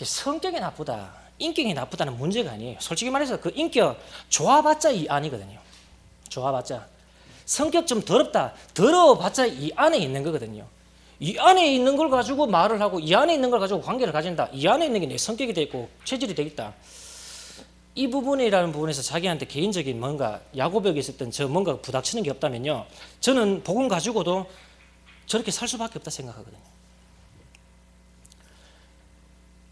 성격이 나쁘다, 인격이 나쁘다는 문제가 아니에요. 솔직히 말해서 그 인격 좋아봤자 이 안이거든요. 좋아봤자. 성격 좀 더럽다, 더러워봤자 이 안에 있는 거거든요. 이 안에 있는 걸 가지고 말을 하고 이 안에 있는 걸 가지고 관계를 가진다. 이 안에 있는 게 내 성격이 돼 있고 체질이 되겠다. 이 부분이라는 부분에서 자기한테 개인적인 뭔가 야곱에게 있었던 저 뭔가 부닥치는 게 없다면요. 저는 복음 가지고도 저렇게 살 수밖에 없다 생각하거든요.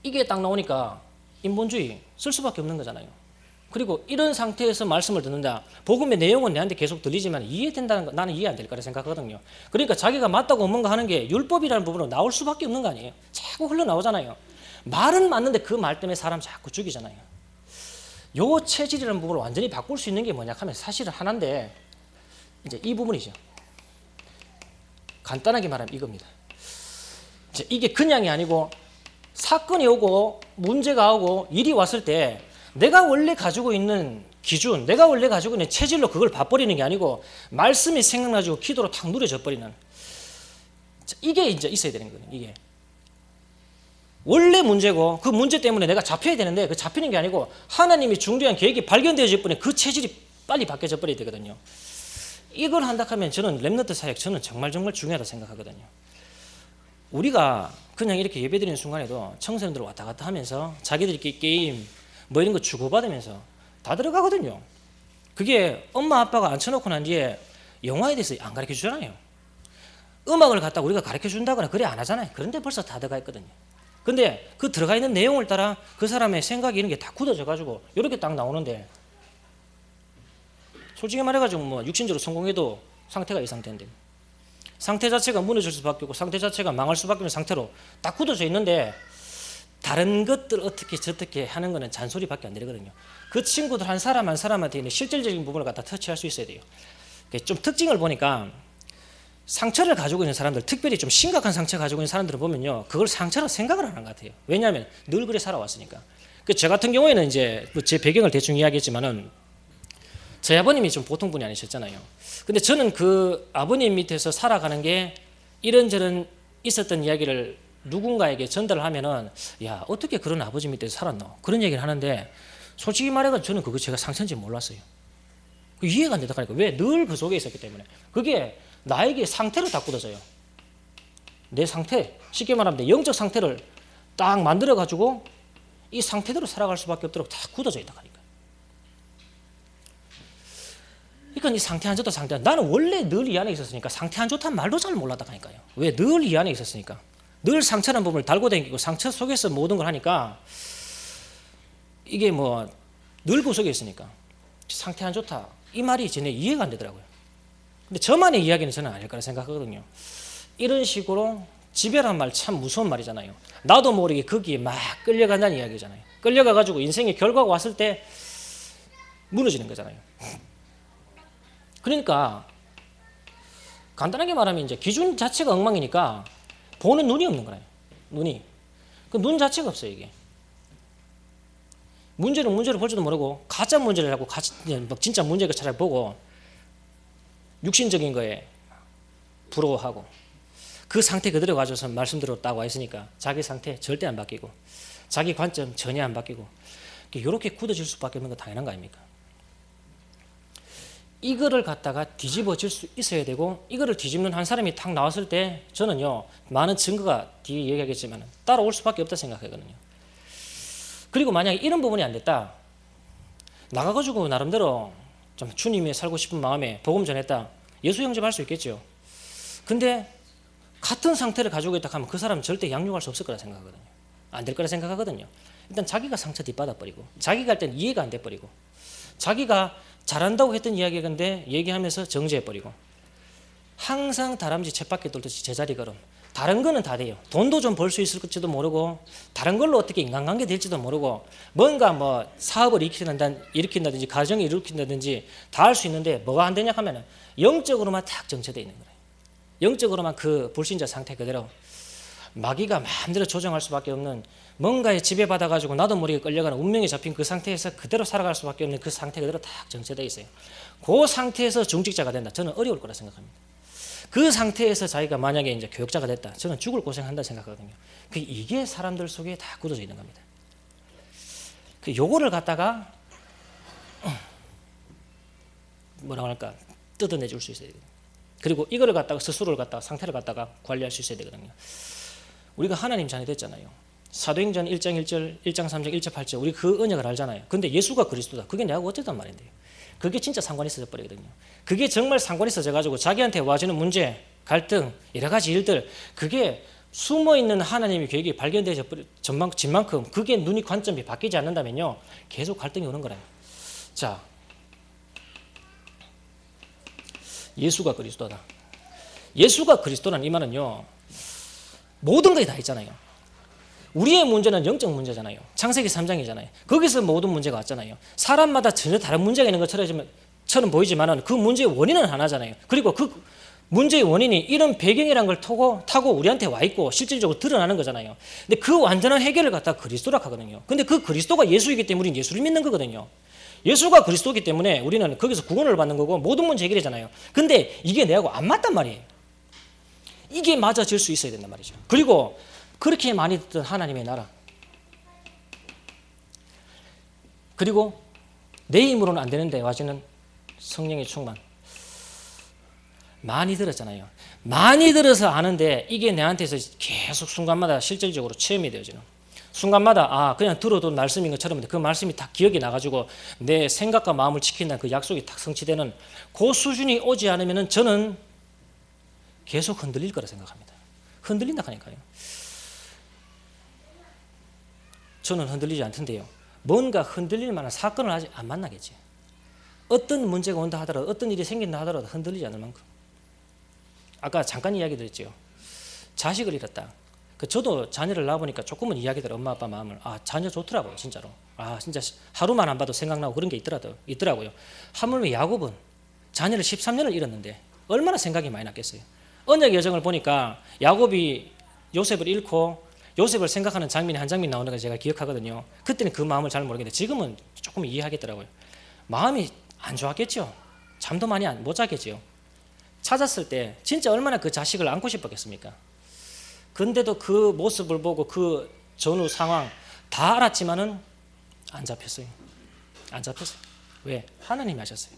이게 딱 나오니까 인본주의 쓸 수밖에 없는 거잖아요. 그리고 이런 상태에서 말씀을 듣는다. 복음의 내용은 내한테 계속 들리지만 이해된다는 거 나는 이해 안 될 거라 생각하거든요. 그러니까 자기가 맞다고 뭔가 하는 게 율법이라는 부분으로 나올 수밖에 없는 거 아니에요. 자꾸 흘러나오잖아요. 말은 맞는데 그 말 때문에 사람 자꾸 죽이잖아요. 요 체질이라는 부분을 완전히 바꿀 수 있는 게 뭐냐 하면 사실은 하나인데 이제 이 부분이죠. 간단하게 말하면 이겁니다. 이제 이게 그냥이 아니고 사건이 오고 문제가 오고 일이 왔을 때 내가 원래 가지고 있는 기준, 내가 원래 가지고 있는 체질로 그걸 봐버리는 게 아니고 말씀이 생각나지고 기도로 탁 누려져 버리는 이게 이제 있어야 되는 거예요. 이게 원래 문제고 그 문제 때문에 내가 잡혀야 되는데 그 잡히는 게 아니고 하나님이 중대한 계획이 발견되어질 뿐에 그 체질이 빨리 바뀌어져 버려야 되거든요. 이걸 한다 하면 저는 렘넌트 사역 저는 정말 중요하다고 생각하거든요. 우리가 그냥 이렇게 예배드리는 순간에도 청소년들 왔다 갔다 하면서 자기들끼리 게임 뭐 이런 거 주고받으면서 다 들어가거든요. 그게 엄마 아빠가 앉혀놓고 난 뒤에 영화에 대해서 안 가르쳐 주잖아요. 음악을 갖다 우리가 가르쳐 준다거나 그래 안 하잖아요. 그런데 벌써 다 들어가 있거든요. 근데 그 들어가 있는 내용을 따라 그 사람의 생각이 이런 게 다 굳어져 가지고 이렇게 딱 나오는데 솔직히 말해가지고 뭐 육신적으로 성공해도 상태가 이 상태인데 상태 자체가 무너질 수밖에 없고 상태 자체가 망할 수밖에 없는 상태로 딱 굳어져 있는데 다른 것들 어떻게 저떻게 하는 거는 잔소리밖에 안 되거든요. 그 친구들 한 사람 한 사람한테 있는 실질적인 부분을 갖다 터치할 수 있어야 돼요. 좀 특징을 보니까 상처를 가지고 있는 사람들, 특별히 좀 심각한 상처 가지고 있는 사람들을 보면요, 그걸 상처로 생각을 안 하는 것 같아요. 왜냐하면 늘 그래 살아왔으니까. 저 같은 경우에는 이제 제 배경을 대충 이야기했지만은 저희 아버님이 좀 보통 분이 아니셨잖아요. 근데 저는 그 아버님 밑에서 살아가는 게 이런저런 있었던 이야기를 누군가에게 전달을 하면은 야 어떻게 그런 아버지 밑에서 살았노 그런 얘기를 하는데 솔직히 말해서 저는 그거 제가 상처인지 몰랐어요. 이해가 안 되다니까. 왜? 늘 그 속에 있었기 때문에. 그게 나에게 상태를 다 굳어져요. 내 상태, 쉽게 말하면 내 영적 상태를 딱 만들어 가지고 이 상태대로 살아갈 수밖에 없도록 다 굳어져 있다 하니까. 그러니까 이 상태 안 좋다 상태 안, 나는 원래 늘 이 안에 있었으니까 상태 안 좋다는 말도 잘 몰랐다 하니까요. 왜? 늘 이 안에 있었으니까. 늘 상처라는 부분을 달고 다니고 상처 속에서 모든 걸 하니까 이게 뭐 늘 그 속에 있으니까 상태 안 좋다 이 말이 전혀 이해가 안 되더라고요. 근데 저만의 이야기는 저는 아닐 거라 생각하거든요. 이런 식으로 지배란 말 참 무서운 말이잖아요. 나도 모르게 거기에 막 끌려간다는 이야기잖아요. 끌려가 가지고 인생의 결과가 왔을 때 무너지는 거잖아요. 그러니까 간단하게 말하면 이제 기준 자체가 엉망이니까 보는 눈이 없는 거예요. 눈이. 그 눈 자체가 없어요, 이게. 문제를 볼 줄도 모르고 가짜 문제를 하고 진짜 문제를 잘 보고 육신적인 거에 부러워하고 그 상태 그대로 가져서 말씀대로 딱 와 있으니까 자기 상태 절대 안 바뀌고 자기 관점 전혀 안 바뀌고 이렇게 굳어질 수밖에 없는 거 당연한 거 아닙니까? 이거를 갖다가 뒤집어질 수 있어야 되고 이거를 뒤집는 한 사람이 탁 나왔을 때 저는요 많은 증거가 뒤에 얘기하겠지만 따라올 수밖에 없다 생각하거든요. 그리고 만약에 이런 부분이 안 됐다 나가가지고 나름대로 좀 주님이 살고 싶은 마음에 복음 전했다 예수 영접할 수 있겠죠. 근데 같은 상태를 가지고 있다 하면 그 사람은 절대 양육할 수 없을 거라 생각하거든요. 안 될 거라 생각하거든요. 일단 자기가 상처 뒷받아 버리고 자기가 할 때는 이해가 안 돼 버리고 자기가 잘한다고 했던 이야기가 근데 얘기하면서 정지해 버리고 항상 다람쥐 쳇바퀴 돌듯이 제자리 걸음. 다른 거는 다 돼요. 돈도 좀 벌 수 있을지도 모르고 다른 걸로 어떻게 인간관계 될지도 모르고 뭔가 뭐 사업을 일으킨다든지 가정을 일으킨다든지 다 할 수 있는데 뭐가 안 되냐 하면은 영적으로만 탁 정체되어 있는 거예요. 영적으로만 그 불신자 상태 그대로 마귀가 마음대로 조정할 수밖에 없는 뭔가에 지배받아가지고 나도 모르게 끌려가는 운명에 잡힌 그 상태에서 그대로 살아갈 수밖에 없는 그 상태 그대로 딱 정체되어 있어요. 그 상태에서 중직자가 된다. 저는 어려울 거라 생각합니다. 그 상태에서 자기가 만약에 이제 교역자가 됐다. 저는 죽을 고생한다 생각하거든요. 이게 사람들 속에 다 굳어져 있는 겁니다. 요거를 갖다가 뭐라고 할까 뜯어내 줄 수 있어야 돼요. 그리고 이거를 갖다가 스스로를 갖다가 상태를 갖다가 관리할 수 있어야 되거든요. 우리가 하나님 자녀 됐잖아요. 사도행전 1장 1절, 1장 3절, 1절 8절 우리 그 언약을 알잖아요. 근데 예수가 그리스도다. 그게 내가 어쨌단 말인데요. 그게 진짜 상관이 있어져 버리거든요. 그게 정말 상관이 있어져 가지고 자기한테 와주는 문제, 갈등, 여러 가지 일들 그게 숨어있는 하나님의 계획이 발견되어 진 만큼 그게 눈이 관점이 바뀌지 않는다면요. 계속 갈등이 오는 거라요. 자, 예수가 그리스도다. 예수가 그리스도라는 이 말은요. 모든 것이 다 있잖아요. 우리의 문제는 영적 문제잖아요. 창세기 3장이잖아요. 거기서 모든 문제가 왔잖아요. 사람마다 전혀 다른 문제가 있는 것처럼 보이지만 그 문제의 원인은 하나잖아요. 그리고 그 문제의 원인이 이런 배경이라는 걸 타고 우리한테 와 있고 실질적으로 드러나는 거잖아요. 근데 그 완전한 해결을 갖다가 그리스도라 하거든요. 근데 그 그리스도가 예수이기 때문에 우리는 예수를 믿는 거거든요. 예수가 그리스도이기 때문에 우리는 거기서 구원을 받는 거고 모든 문제 해결이잖아요. 근데 이게 내하고 안 맞단 말이에요. 이게 맞아질 수 있어야 된단 말이죠. 그리고 그렇게 많이 듣던 하나님의 나라 그리고 내 힘으로는 안 되는데 와지는 성령의 충만 많이 들었잖아요. 많이 들어서 아는데 이게 내한테서 계속 순간마다 실질적으로 체험이 되어지는 순간마다 그냥 들어도 말씀인 것처럼 그 말씀이 다 기억이 나가지고 내 생각과 마음을 지킨다는 그 약속이 딱 성취되는 그 수준이 오지 않으면 저는 계속 흔들릴 거라 생각합니다. 흔들린다 하니까요. 저는 흔들리지 않던데요. 뭔가 흔들릴 만한 사건을 아직 안 만나겠지. 어떤 문제가 온다 하더라도 어떤 일이 생긴다 하더라도 흔들리지 않을 만큼. 아까 잠깐 이야기 드렸죠. 자식을 잃었다. 저도 자녀를 낳아보니까 조금은 이야기 들어 엄마 아빠 마음을 자녀 좋더라고요. 진짜로. 진짜 하루만 안 봐도 생각나고 그런 게 있더라고요. 하물며 야곱은 자녀를 13년을 잃었는데 얼마나 생각이 많이 났겠어요. 언약의 여정을 보니까 야곱이 요셉을 잃고 요셉을 생각하는 장면이 한 장면 나오는 걸 제가 기억하거든요. 그때는 그 마음을 잘 모르겠는데 지금은 조금 이해하겠더라고요. 마음이 안 좋았겠죠. 잠도 많이 못 자겠죠. 찾았을 때 진짜 얼마나 그 자식을 안고 싶었겠습니까? 근데도 그 모습을 보고 그 전후 상황 다 알았지만은 안 잡혔어요. 안 잡혔어요. 왜? 하나님이 하셨어요.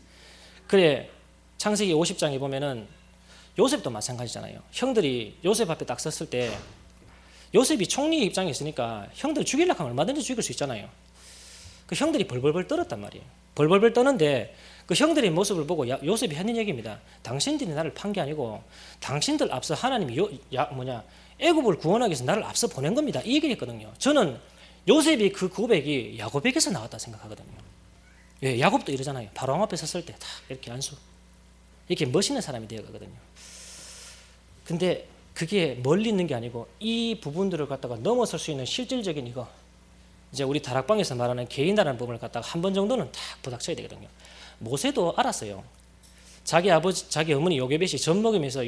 그래, 창세기 50장에 보면은 요셉도 마찬가지잖아요. 형들이 요셉 앞에 딱 섰을 때 요셉이 총리 입장에 있으니까 형들 죽이려고 하면 얼마든지 죽일 수 있잖아요. 그 형들이 벌벌벌 떨었단 말이에요. 벌벌벌 떠는데 그 형들의 모습을 보고 요셉이 하는 얘기입니다. 당신들이 나를 판 게 아니고 당신들 앞서 하나님이 애굽을 구원하기 위해서 나를 앞서 보낸 겁니다. 이 얘기를 했거든요. 저는 요셉이 그 고백이 야곱에게서 나왔다 생각하거든요. 예, 야곱도 이러잖아요. 바로 앞에 섰을 때 다 이렇게 안수, 이렇게 멋있는 사람이 되어가거든요. 근데 그게 멀리 있는 게 아니고 이 부분들을 갖다가 넘어설 수 있는 실질적인 이거, 이제 우리 다락방에서 말하는 개인이라는 부분을 갖다가 한 번 정도는 딱 부닥쳐야 되거든요. 모세도 알았어요. 자기 아버지, 자기 어머니 요게벳이 젖 먹이면서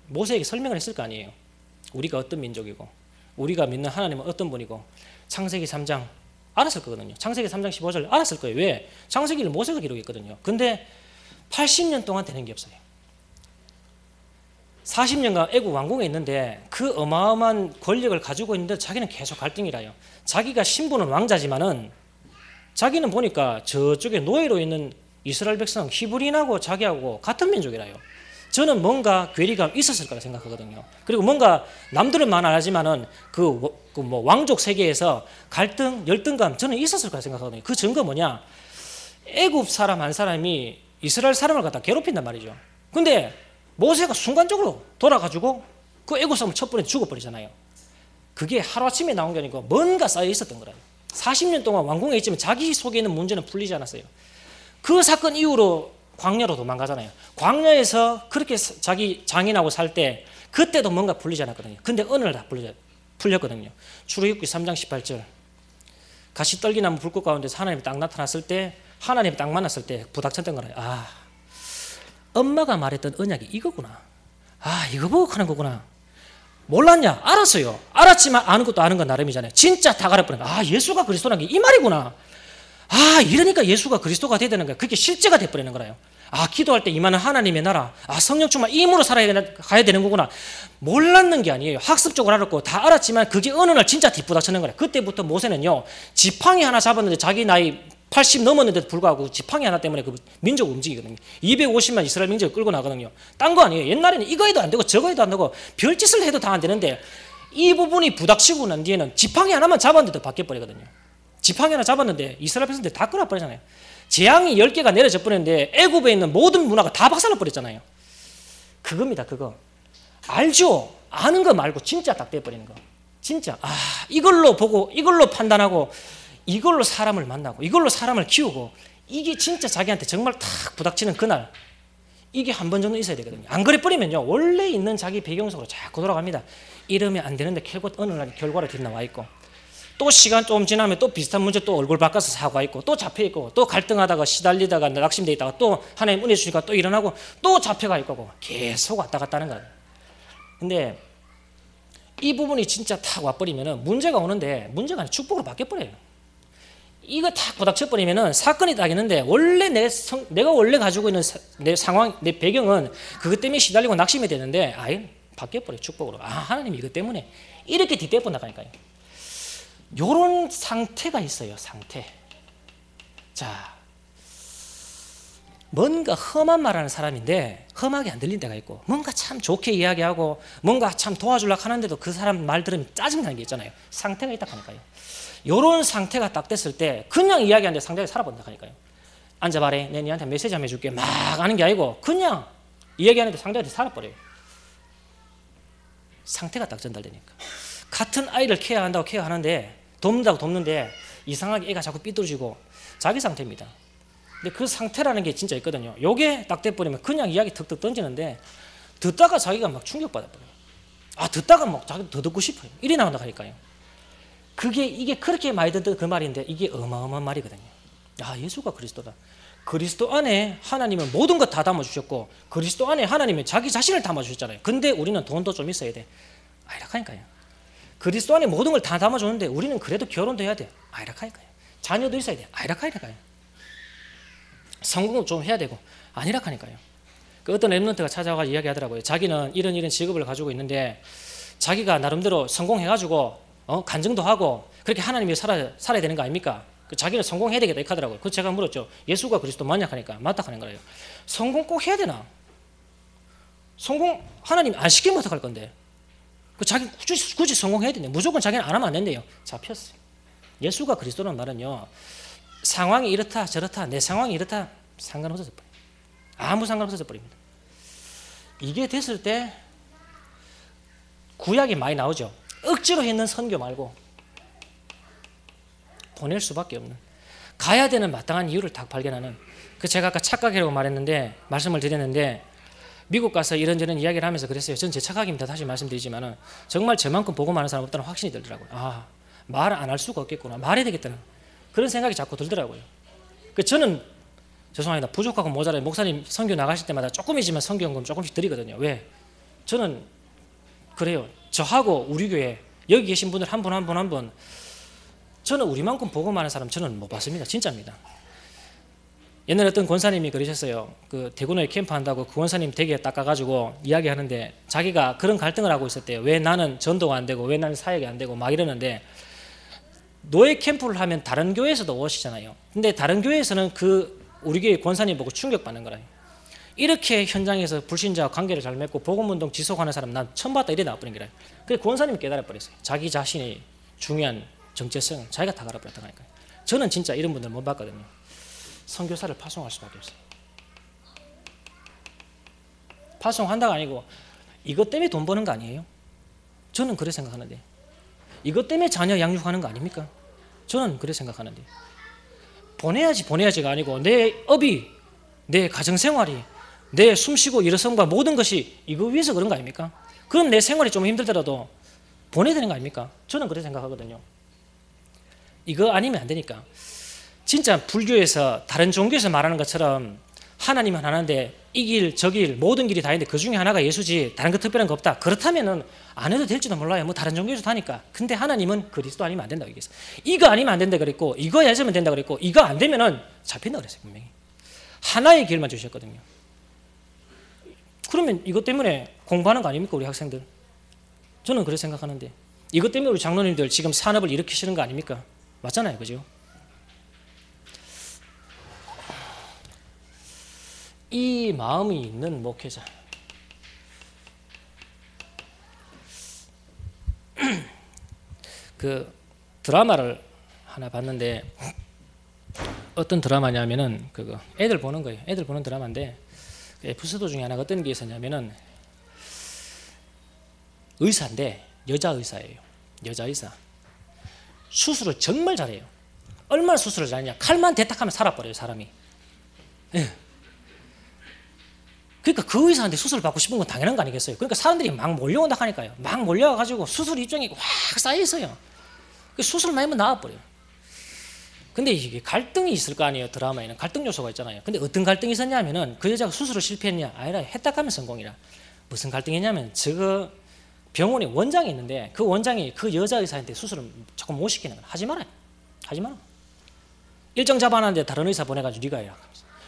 모세에게 설명을 했을 거 아니에요. 우리가 어떤 민족이고 우리가 믿는 하나님은 어떤 분이고 창세기 3장 알았을 거거든요. 창세기 3장 15절 알았을 거예요. 왜? 창세기를 모세가 기록했거든요. 근데 80년 동안 되는 게 없어요. 40년간 애국 왕궁에 있는데 그 어마어마한 권력을 가지고 있는데 자기는 계속 갈등이라요. 자기가 신분은 왕자지만은 자기는 보니까 저쪽에 노예로 있는 이스라엘 백성 히브리인하고 자기하고 같은 민족이라요. 저는 뭔가 괴리감 있었을 거라 생각하거든요. 그리고 뭔가 남들은 말 안 하지만은 뭐 왕족 세계에서 갈등, 열등감 저는 있었을 거라 생각하거든요. 그 증거 뭐냐? 애굽 사람 한 사람이 이스라엘 사람을 갖다 괴롭힌단 말이죠. 근데 모세가 순간적으로 돌아가지고 그 애굽 사람을 첫 번에 죽어버리잖아요. 그게 하루아침에 나온 게 아니고 뭔가 쌓여 있었던 거라요. 40년 동안 왕궁에 있지만 자기 속에 있는 문제는 풀리지 않았어요. 그 사건 이후로 광야로 도망가잖아요. 광야에서 그렇게 자기 장인하고 살 때 그때도 뭔가 풀리지 않았거든요. 근데 어느 날 다 풀렸거든요. 출애굽기 3장 18절 가시떨기나무 불꽃 가운데서 하나님이 딱 나타났을 때, 하나님이 딱 만났을 때 부닥쳤던 거라요. 아, 엄마가 말했던 언약이 이거구나. 아, 이거 보고 하는 거구나. 몰랐냐? 알았어요. 알았지만 아는 것도 아는 건 나름이잖아요. 진짜 다 가려버린 거야. 아, 예수가 그리스도라는 게 이 말이구나. 아, 이러니까 예수가 그리스도가 돼야 되는 거야. 그게 실제가 돼버리는 거라요. 아, 기도할 때 임하는 하나님의 나라, 아, 성령 충만 임으로 가야 되는 거구나. 몰랐는 게 아니에요. 학습적으로 알았고 다 알았지만 그게 어느 날 진짜 뒷부닥치는 거예요. 그때부터 모세는요, 지팡이 하나 잡았는데 자기 나이 80 넘었는데도 불구하고 지팡이 하나 때문에 그 민족을 움직이거든요. 250만 이스라엘 민족을 끌고 나가거든요. 딴 거 아니에요. 옛날에는 이거 해도 안 되고 저거 해도 안 되고 별짓을 해도 다 안 되는데 이 부분이 부닥치고 난 뒤에는 지팡이 하나만 잡았는데도 바뀌어버리거든요. 지팡이 하나 잡았는데 이스라엘 백성들 다 끌어버리잖아요. 재앙이 10개가 내려져 버렸는데 애굽에 있는 모든 문화가 다 박살나버렸잖아요. 그겁니다. 그거. 알죠? 아는 거 말고 진짜 딱 돼버리는 거. 진짜 아, 이걸로 보고 이걸로 판단하고 이걸로 사람을 만나고 이걸로 사람을 키우고 이게 진짜 자기한테 정말 탁 부닥치는 그날, 이게 한 번 정도 있어야 되거든요. 안 그래 버리면요 원래 있는 자기 배경 속으로 자꾸 돌아갑니다. 이러면 안 되는데 결국 어느 날 결과로 뒷나와 있고, 또 시간 좀 지나면 또 비슷한 문제 또 얼굴 바꿔서 사고가 있고 또 잡혀있고 또 갈등하다가 시달리다가 낙심돼 있다가 또 하나님 은혜 주니까 또 일어나고 또 잡혀가 있고 계속 왔다 갔다 하는 거예요. 근데 이 부분이 진짜 탁 와버리면 문제가 오는데 문제가 아니라 축복으로 바뀌어버려요. 이거 탁 부닥쳐버리면 사건이 딱 있는데 원래 내가 원래 가지고 있는 내 상황, 내 배경은 그것 때문에 시달리고 낙심이 되는데 아예 바뀌어버려요. 축복으로. 아, 하나님이 이것 때문에 이렇게 뒷대고 나가니까요. 요런 상태가 있어요. 상태. 자, 뭔가 험한 말하는 사람인데 험하게 안 들린 데가 있고, 뭔가 참 좋게 이야기하고 뭔가 참 도와주려고 하는데도 그 사람 말 들으면 짜증나는 게 있잖아요. 상태가 있다 하니까요. 요런 상태가 딱 됐을 때 그냥 이야기하는데 상대가 살아본다 하니까요. 앉아봐래, 내 니한테 메시지 한번 해줄게 막 하는 게 아니고 그냥 이야기하는데 상대한테 살아버려요. 상태가 딱 전달되니까. 같은 아이를 케어한다고 케어하는데 돕는다고 돕는데 이상하게 애가 자꾸 삐뚤어지고 자기 상태입니다. 근데 그 상태라는 게 진짜 있거든요. 요게 딱 돼버리면 그냥 이야기 턱턱 던지는데 듣다가 자기가 막 충격받아버려요. 아, 듣다가 막 자기 더 듣고 싶어요. 이리 나온다 하니까요. 이게 그렇게 많이 듣던 그 말인데 이게 어마어마한 말이거든요. 아, 예수가 그리스도다. 그리스도 안에 하나님은 모든 것 다 담아주셨고 그리스도 안에 하나님은 자기 자신을 담아주셨잖아요. 근데 우리는 돈도 좀 있어야 돼. 아이라카니까요. 그리스도 안에 모든 걸 다 담아줬는데 우리는 그래도 결혼도 해야 돼. 아이라카니까요. 자녀도 있어야 돼. 아이라카니까요. 성공도 좀 해야 되고 아니라카니까요. 그 어떤 랩런트가 찾아와 이야기하더라고요. 자기는 이런 직업을 가지고 있는데 자기가 나름대로 성공해가지고 간증도 하고 그렇게 하나님이 살아야 되는 거 아닙니까? 그 자기는 성공해야 되겠다 이렇게 하더라고요. 그 제가 물었죠. 예수가 그리스도 맞냐 하니까 맞다 하는 거예요. 성공 꼭 해야 되나? 성공 하나님 안 시키면 어떡할 건데? 그 자기 굳이 성공해야 되네. 무조건 자기는 안 하면 안 된대요. 잡혔어요. 예수가 그리스도라는 말은요. 상황이 이렇다 저렇다 내 상황이 이렇다 상관없어져 버려요. 아무 상관없어져 버립니다. 이게 됐을 때 구약이 많이 나오죠. 억지로 했는 선교 말고 보낼 수밖에 없는 가야 되는 마땅한 이유를 딱 발견하는 그 제가 아까 착각이라고 말씀을 드렸는데 미국 가서 이런저런 이야기를 하면서 그랬어요. 전 제 착각입니다. 다시 말씀드리지만은 정말 저만큼 복음 많은 사람 없다는 확신이 들더라고요. 아, 말 안 할 수가 없겠구나. 말해야 되겠다는 그런 생각이 자꾸 들더라고요. 그 저는 죄송합니다. 부족하고 모자라요. 목사님 선교 나가실 때마다 조금이지만 선교연금 조금씩 드리거든요. 왜? 저는 그래요. 저하고 우리 교회 여기 계신 분들 한 분 저는 우리만큼 복음 많은 사람 저는 못 봤습니다. 진짜입니다. 옛날에 어떤 권사님이 그러셨어요. 그 대구노에 캠프 한다고 그 권사님 댁에 딱 가가지고 이야기하는데 자기가 그런 갈등을 하고 있었대요. 왜 나는 전도가 안 되고 왜 나는 사역이 안 되고 막 이러는데 노예 캠프를 하면 다른 교회에서도 오시잖아요. 근데 다른 교회에서는 그 우리 교회 권사님 보고 충격받는 거라요. 이렇게 현장에서 불신자와 관계를 잘 맺고 복음운동 지속하는 사람 난 처음 봤다 이래 나와버린 거라요. 그래서 권사님이 깨달아버렸어요. 자기 자신이 중요한 정체성 자기가 다 갈아버렸다니까요. 저는 진짜 이런 분들 못 봤거든요. 선교사를 파송할 수밖에 없어요. 파송한다가 아니고 이것 때문에 돈 버는 거 아니에요? 저는 그래 생각하는데 이것 때문에 자녀 양육하는 거 아닙니까? 저는 그래 생각하는데 보내야지가 아니고 내 업이 내 가정생활이 내 숨쉬고 일어선과 모든 것이 이거 위해서 그런 거 아닙니까? 그럼 내 생활이 좀 힘들더라도 보내야 되는 거 아닙니까? 저는 그래 생각하거든요. 이거 아니면 안 되니까 진짜 불교에서 다른 종교에서 말하는 것처럼 하나님은 하나인데 이 길 저 길 모든 길이 다 있는데 그 중에 하나가 예수지 다른 거 특별한 거 없다. 그렇다면은 안 해도 될지도 몰라요. 뭐 다른 종교에서 하니까. 근데 하나님은 그리스도 아니면 안 된다고 얘기했어요. 이거 아니면 안 된다 그랬고 이거 해야지면 된다 그랬고 이거 안 되면은 잡힌다 그랬어요. 분명히. 하나의 길만 주셨거든요. 그러면 이것 때문에 공부하는 거 아닙니까 우리 학생들? 저는 그렇게 생각하는데 이것 때문에 우리 장로님들 지금 산업을 일으키시는 거 아닙니까? 맞잖아요. 그죠? 이 마음이 있는 목회자 그 드라마를 하나 봤는데 어떤 드라마냐면은 그거 애들 보는 거예요. 애들 보는 드라마인데 에피소드 중에 하나가 어떤 게 있었냐면은 의사인데 여자 의사예요. 여자 의사 수술을 정말 잘해요. 얼마나 수술을 잘하냐 칼만 대탁하면 살아버려요 사람이. 예. 그러니까 그 의사한테 수술을 받고 싶은 건 당연한 거 아니겠어요? 그러니까 사람들이 막 몰려온다 하니까요. 막 몰려와가지고 수술 입장이 확 쌓여있어요. 수술만 하면 나와버려요. 근데 이게 갈등이 있을 거 아니에요. 드라마에는 갈등 요소가 있잖아요. 근데 어떤 갈등이 있었냐면은 그 여자가 수술을 실패했냐? 아니라 했다 하면 성공이라. 무슨 갈등이냐면 저 병원에 원장이 있는데 그 원장이 그 여자 의사한테 수술을 자꾸 못 시키는 거야. 하지 마라. 하지 마라. 일정 잡아놨는데 다른 의사 보내가지고 네가 해라.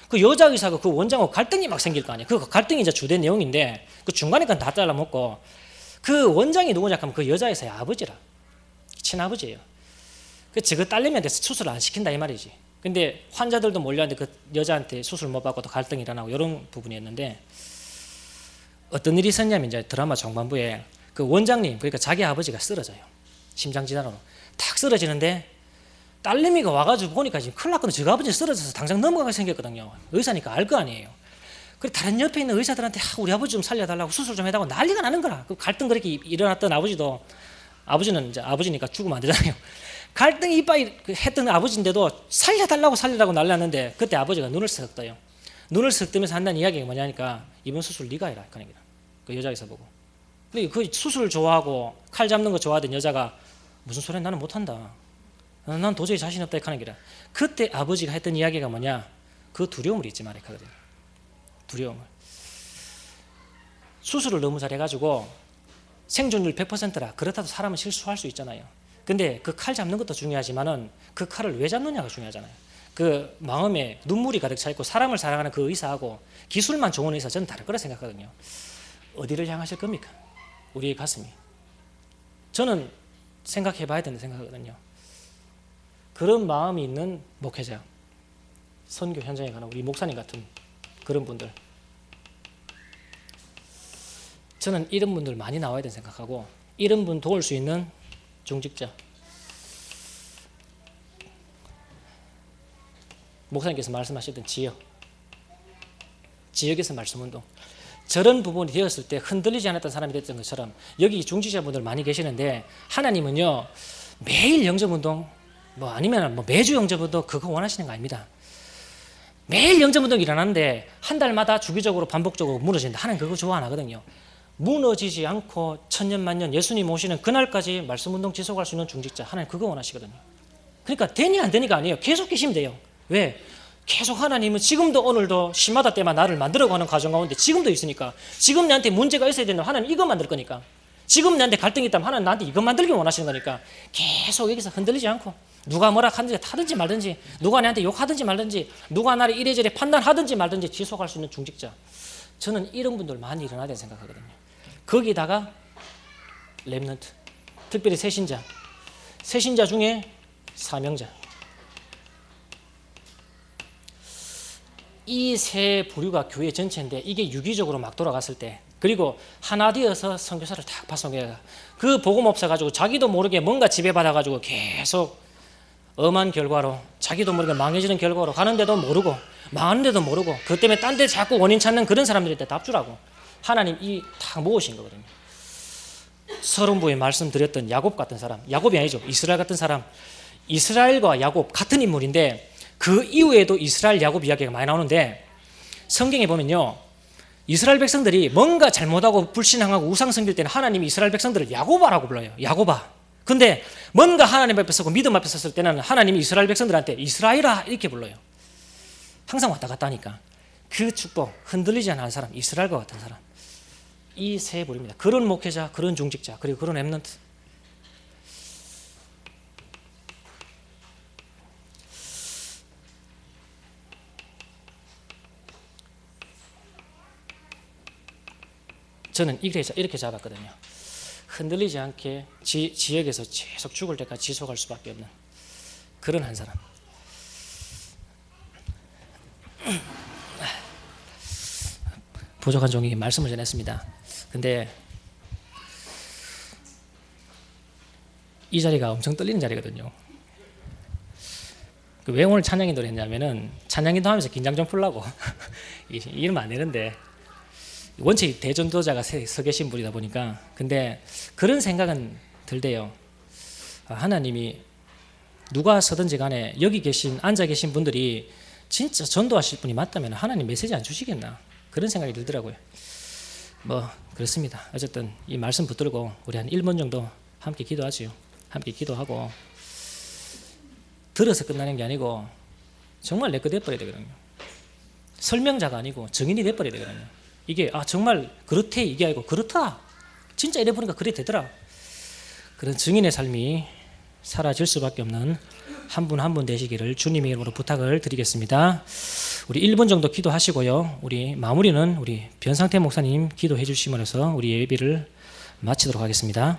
그 여자 의사가 그 원장하고 갈등이 막 생길 거 아니에요. 그 갈등이 이제 주된 내용인데 그 중간에 건 다 잘라먹고 그 원장이 누구냐 하면 그 여자 의사의 아버지라. 친아버지예요. 그 저거 딸내미한테 수술을 안 시킨다 이 말이지. 근데 환자들도 몰려왔는데 그 여자한테 수술 못 받고 또 갈등이 일어나고 이런 부분이었는데 어떤 일이 있었냐면 이제 드라마 중반부에 그 원장님 그러니까 자기 아버지가 쓰러져요. 심장질환으로 탁 쓰러지는데 딸내미가 와가지고 보니까 지금 큰일 났거든요. 저 아버지 쓰러져서 당장 넘어가게 생겼거든요. 의사니까 알 거 아니에요. 그래 다른 옆에 있는 의사들한테 우리 아버지 좀 살려달라고 수술 좀 해달라고 난리가 나는 거라. 그 갈등 그렇게 일어났던 아버지는 이제 아버지니까 죽으면 안 되잖아요. 갈등이 이빠이 했던 아버지인데도 살려달라고 난리 났는데 그때 아버지가 눈을 쓱 떠요. 눈을 쓱 뜨면서 한다는 이야기가 뭐냐니까 이번 수술 네가 해라. 그 여자 의사 보고. 근데 그 수술 좋아하고 칼 잡는 거 좋아하던 여자가 무슨 소리야 나는 못한다. 난 도저히 자신 없다 하는 게라. 그때 아버지가 했던 이야기가 뭐냐? 그 두려움을 잊지 말아야 하거든요. 두려움을. 수술을 너무 잘해가지고 생존율 100%라 그렇다도 사람은 실수할 수 있잖아요. 근데 그 칼 잡는 것도 중요하지만은 그 칼을 왜 잡느냐가 중요하잖아요. 그 마음에 눈물이 가득 차 있고 사람을 사랑하는 그 의사하고 기술만 좋은 의사, 저는 다를 거라 생각하거든요. 어디를 향하실 겁니까? 우리의 가슴이. 저는 생각해 봐야 된다 생각하거든요. 그런 마음이 있는 목회자, 선교 현장에 가는 우리 목사님 같은 그런 분들, 저는 이런 분들 많이 나와야 된다 생각하고, 이런 분 도울 수 있는 중직자, 목사님께서 말씀하셨던 지역에서 말씀운동, 저런 부분이 되었을 때 흔들리지 않았던 사람이 됐던 것처럼 여기 중직자분들 많이 계시는데, 하나님은요 매일 영접운동 아니면 매주 영접운동 그거 원하시는 거 아닙니다. 매일 영접운동이 일어나는데 한 달마다 주기적으로 반복적으로 무너진다, 하나님 그거 좋아 안 하거든요. 무너지지 않고 천년만년 예수님 오시는 그날까지 말씀운동 지속할 수 있는 중직자, 하나님 그거 원하시거든요. 그러니까 되니 안 되니가 아니에요. 계속 계시면 돼요. 왜? 계속 하나님은 지금도 오늘도 시마다 때만 나를 만들어가는 과정 가운데 지금도 있으니까, 지금 나한테 문제가 있어야 된다면 하나님 이거 만들 거니까, 지금 나한테 갈등이 있다면 하나님 나한테 이거 만들기 원하시는 거니까 계속 여기서 흔들리지 않고, 누가 뭐라 하든지 타든지 말든지, 누가 나한테 욕하든지 말든지, 누가 나를 이래저래 판단하든지 말든지 지속할 수 있는 중직자, 저는 이런 분들 많이 일어나야 된다고 생각하거든요. 거기다가 렘넌트, 특별히 새신자 중에 사명자, 이 세 부류가 교회 전체인데 이게 유기적으로 막 돌아갔을 때, 그리고 하나 되어서 선교사를 딱 파송해가 그 복음 없어가지고 자기도 모르게 뭔가 지배받아가지고 계속 엄한 결과로, 자기도 모르게 망해지는 결과로 가는데도 모르고 망하는데도 모르고, 그것 때문에 딴 데 자꾸 원인 찾는 그런 사람들한테 답주라고 하나님 이 딱 모으신 거거든요. 서론부에 말씀드렸던 야곱 같은 사람, 야곱이 아니죠, 이스라엘 같은 사람, 이스라엘과 야곱 같은 인물인데 그 이후에도 이스라엘 야곱 이야기가 많이 나오는데, 성경에 보면요 이스라엘 백성들이 뭔가 잘못하고 불신앙하고 우상 섬길 때는 하나님이 이스라엘 백성들을 야고바라고 불러요. 야고바. 근데 뭔가 하나님 앞에 서고 믿음 앞에 섰을 때는 하나님이 이스라엘 백성들한테 이스라엘아 이렇게 불러요. 항상 왔다 갔다 하니까 그 축복, 흔들리지 않은 사람, 이스라엘과 같은 사람, 이 세 부류입니다. 그런 목회자, 그런 중직자, 그리고 그런 렘넌트. 저는 이렇게 잡았거든요. 흔들리지 않게 지역에서 계속 죽을 때까지 지속할 수밖에 없는 그런 한 사람. 부족한 종이 말씀을 전했습니다. 근데 이 자리가 엄청 떨리는 자리거든요. 왜 오늘 찬양인도를 했냐면은 찬양인도 하면서 긴장 좀 풀라고 이러면 안 되는데, 원체 대전도자가 서 계신 분이다 보니까. 근데 그런 생각은 들대요. 하나님이 누가 서든지 간에 여기 앉아 계신 분들이 진짜 전도하실 분이 맞다면 하나님 메시지 안 주시겠나, 그런 생각이 들더라고요. 그렇습니다. 어쨌든 이 말씀 붙들고 우리 한 1분 정도 함께 기도하지요. 함께 기도하고, 들어서 끝나는 게 아니고 정말 내 거 돼버려야 되거든요. 설명자가 아니고 증인이 돼버려야 되거든요. 이게 정말 그렇대 이게 아니고 그렇다, 진짜 이래 보니까 그래 되더라, 그런 증인의 삶이 사라질 수밖에 없는 한 분 한 분 되시기를 주님의 이름으로 부탁을 드리겠습니다. 우리 1분 정도 기도하시고요, 우리 마무리는 우리 변상태 목사님 기도해 주심으로써 우리 예배를 마치도록 하겠습니다.